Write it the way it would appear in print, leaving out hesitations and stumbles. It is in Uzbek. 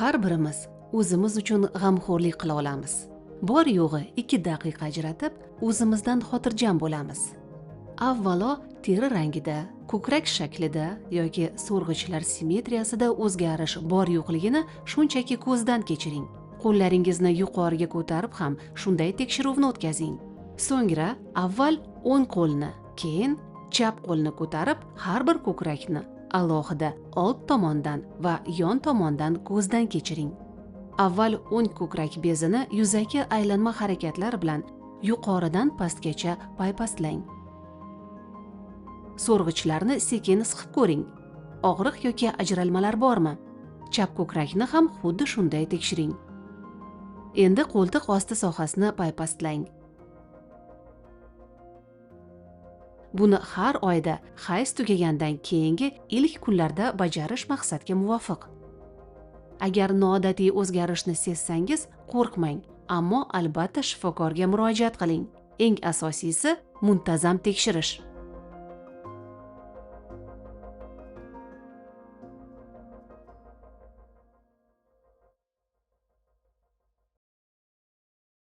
Har birimiz o'zimiz uchun g'amxo'rlik qila olamiz. Bor yo'g'i 2 daqiqa ajratib, o'zimizdan xotirjam bo'lamiz. Avvalo, teri rangida, ko'krak shaklida yoki so'rg'ichlar simmetriyasida o'zgarish bor yo'qligini shunchaki ko'zdan kechiring. Qo'llaringizni yuqoriga ko'tarib ham shunday tekshiruvni o'tkazing. So'ngra avval o'ng qo'lni, keyin chap qo'lni ko'tarib, har bir ko'krakni alohida old tomondan va yon tomondan ko'zdan kechiring. Avval o'ng ko'krak bezini yuzaki aylanma harakatlar bilan yuqoridan pastgacha paypastlang. So'rg'ichlarni sekin siqib ko'ring. Og'riq yoki ajralmalar bormi? Chap ko'krakni ham xuddi shunday tekshiring. Endi qo'ltiq osti sohasini paypastlang. Buni har oyda hayz tugagandan keyingi ilk kunlarda bajarish maqsadga muvofiq. Agar noodatiy o'zgarishni sezsangiz, qo'rqmang, ammo albatta shifokorga murojaat qiling. Eng asosiysi muntazam tekshirish.